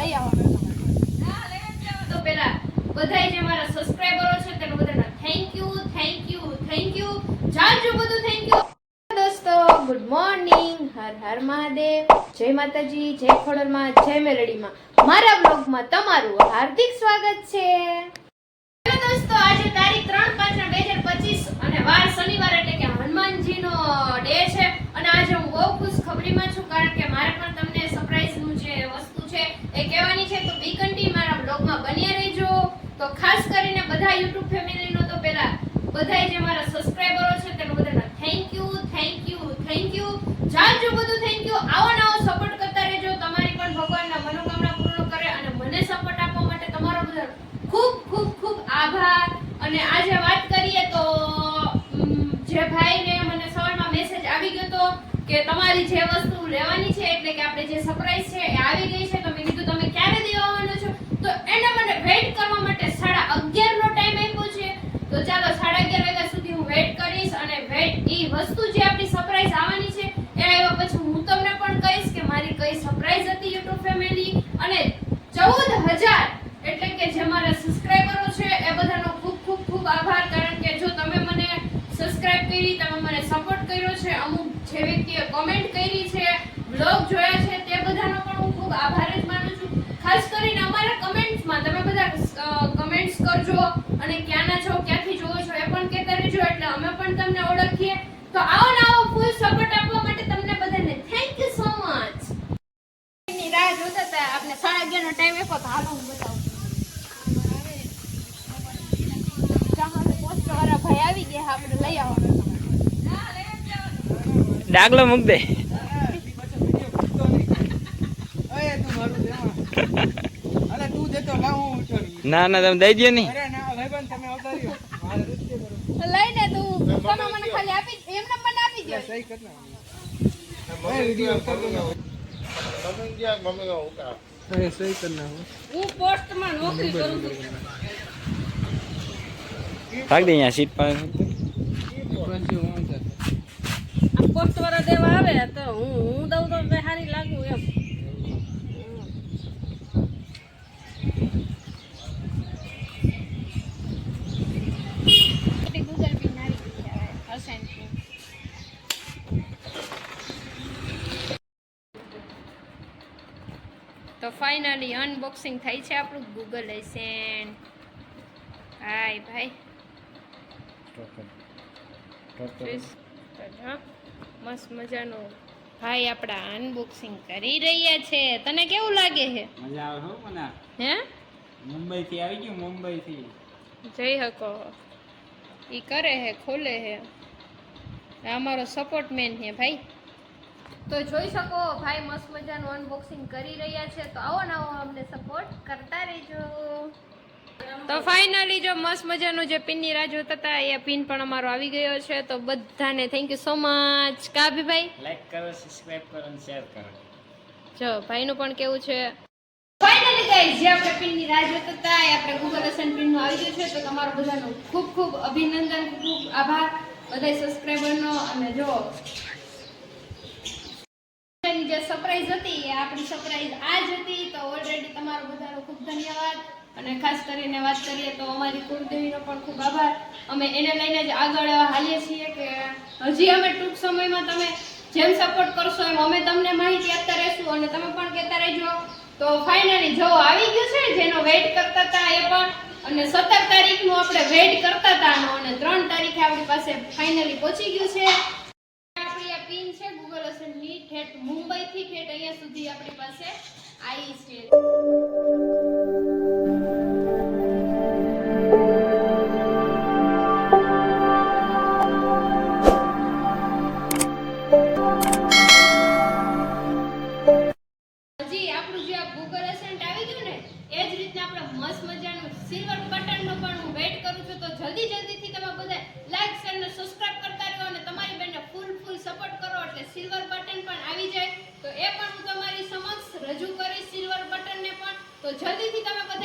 લઈ આવવાનો તો પેલા બધાય જે મારા સબસ્ક્રાઇબરો છે તેને બધાને થેન્ક યુ જાજો બધું થેન્ક યુ દોસ્તો. ગુડ મોર્નિંગ, હર હર મહાદેવ, જય માતાજી, જય ખોડલમાં, જય મેલડીમાં. મારા બ્લોગમાં તમારું હાર્દિક સ્વાગત છે. હેલો દોસ્તો, આજે તારીખ 3/5/2025 અને વાર શનિવાર એટલે કે હનુમાનજીનો ડે છે. અને આજે હું બહુ ખુશ ખબરીમાં છું કારણ કે મારે પણ તમને સરપ્રાઈઝ નું જે વસ્તુ છે એ કહેવાની છે. તો બી કન્ટિન્યુ મારા બ્લોગમાં બન્યા રહેજો. તો ખાસ કરીને બધા YouTube ફેમિલીનો તો પેલા બધાય જે મારા સબસ્ક્રાઇબરો છે તેને બધાને થેન્ક યુ જાજો બધું થેન્ક યુ. આવો નવો સપોર્ટ કરતા રહેજો. તમારી પણ ભગવાનના મનોકામના પૂર્ણ કરે અને મને સપોર્ટ આપવા માટે તમારો બધા ખૂબ આભાર. અને આજે વાત કરીએ તો જે ભાઈને મને સવારમાં મેસેજ આવી ગયો તો કે તમારી જે વસ્તુ લેવાની છે એટલે કે આપણે જે સરપ્રાઈઝ છે એ આવી ગઈ છે. તો મેં કીધું તમે ક્યારે દેવાનો છો? તો એને મને વેઇટ કરવા માટે 11:30 નો ટાઈમ આપ્યો છે. તો ચાલો 11:30 વાગ્યા સુધી હું વેઇટ કરીશ અને ઈ વસ્તુ જે આપણી સરપ્રાઈઝ આવવાની છે એ આવ્યા પછી હું તમને પણ કહીશ કે મારી કઈ સરપ્રાઈઝ હતી YouTube ફેમિલી. અને 14,000 એટલે કે જે મારા સબસ્ક્રાઇબરો છે એ બધાનો ખૂબ આભાર. કારણ કે જો તમે મને સબસ્ક્રાઇબ કરી, તમે મને સપોર્ટ કર્યો છે, અમુક જે વ્યક્તિએ કમેન્ટ કરી છે, બ્લોગ જોયા છે, તે બધાનો પણ હું ખૂબ આભાર જ માનું છું. ખાસ કરીને અમારા કમેન્ટ્સમાં તમે બધા કમેન્ટ્સ કરજો અને ક્યાંના છો, ક્યાંથી જોવો છો એ પણ કહેતા રહેજો એટલે અમે પણ તમને ઓળખીએ. તો આવો ને આવો ફૂલ સપોર્ટ આપવા માટે તમને બધાને થેન્ક યુ સો મચ. ની રાહ જોતા હતા, આપણે 11:30 નો ટાઈમ આપ્યો તો હાલો હું બતાવું. પોસ્ટ વાળા ભાઈ આવી ગયા, આપણે લઈ આવવાનું. ડાગલો મૂક દે. ના ના તમે દઈ દો નહીં. લઈને તું તમે મને ખાલી આપી એમને મને આપી દે. સહી કર ના. સહી કર ના. હું પોસ્ટમાં નોકરી કરું છું. ભાગ દે અહીંયા સીટ પર. પોસ્ટ વાળા દેવા આવે તો હું દઉં તો સારી લાગુ એમ. તો ફાઇનલી અનબોક્સિંગ થઈ છે આપણું ગૂગલ એસેન્ટ. હાય ભાઈ, મસ્ત મજાનું ભાઈ આપણા અનબોક્સિંગ કરી રહ્યા છે. તને કેવું લાગે છે? મજા આવે હો મને. હે મુંબઈ થી આવી ગયું, મુંબઈ થી જઈ શકો. ઈ કરે હે, ખોલે હે. અમારો સપોર્ટ મેન છે ભાઈ. તો જોઈ શકો ભાઈ મસ્ત મજાનું અનબોક્સિંગ કરી રહ્યા છે. તો આવો ને આવો અમને સપોર્ટ કરતા રહેજો. તો ફાઇનલી જો મસ્ત મજાનું જે પિનની રાહ જોતા હતા એ પિન પણ અમારો આવી ગયો છે. તો બધાને થેન્ક યુ સો મચ. કાભી ભાઈ લાઈક કરો, સબસ્ક્રાઇબ કરો અને શેર કરો. જો ભાઈનું પણ કેવું છે. ફાઇનલી ગાઈસ, જે આપણે પિનની રાહ જોતા હતા એ આપણે ગૂગલ એસેન્ટ પિનનું આવી ગયું છે. તો તમારો બધાનો ખૂબ અભિનંદન, ખૂબ આભાર બધા સબસ્ક્રાઇબરનો. અને જો જે સરપ્રાઈઝ હતી એ આપણી સરપ્રાઈઝ આજ હતી. તો ઓલરેડી તમારો બધાનો ખૂબ ધન્યવાદ. અને ખાસ કરીને વાત કરીએ તો અમારી કુળદેવીનો પણ ખૂબ આભાર. અમે એને લઈને જ આગળ હાલીએ છીએ કે હજી અમે ટૂંક સમયમાં તમે જેમ સપોર્ટ કરશો એમ અમે તમને માહિતી આપતા રહેશું અને તમે પણ કહેતા રહેજો. તો ફાઇનલી જો આવી ગયું છે જેનો વેઇટ કરતા હતા એ પણ. અને 17 તારીખનું આપણે વેઇટ કરતા હતા અને 3 તારીખે આપણી પાસે ફાઇનલી પહોંચી ગયું છે. આપણી આ પિન છે ગૂગલ એસેન્ટની, ઠેઠ મુંબઈથી ઠેઠ અહીંયા સુધી આપણી પાસે આવી છે. સિલ્વર બટનનો પણ હું વેઇટ કરું છું. તો જલ્દીથી તમે બધા લાઈક શેર અને સબસ્ક્રાઇબ કરતા રહો અને તમારી બેનને ફૂલ સપોર્ટ કરો એટલે સિલ્વર બટન પણ આવી જાય. તો એ પણ હું તમારી સમક્ષ રજૂ કરીશ સિલ્વર બટનને પણ. તો જલ્દીથી તમે બધા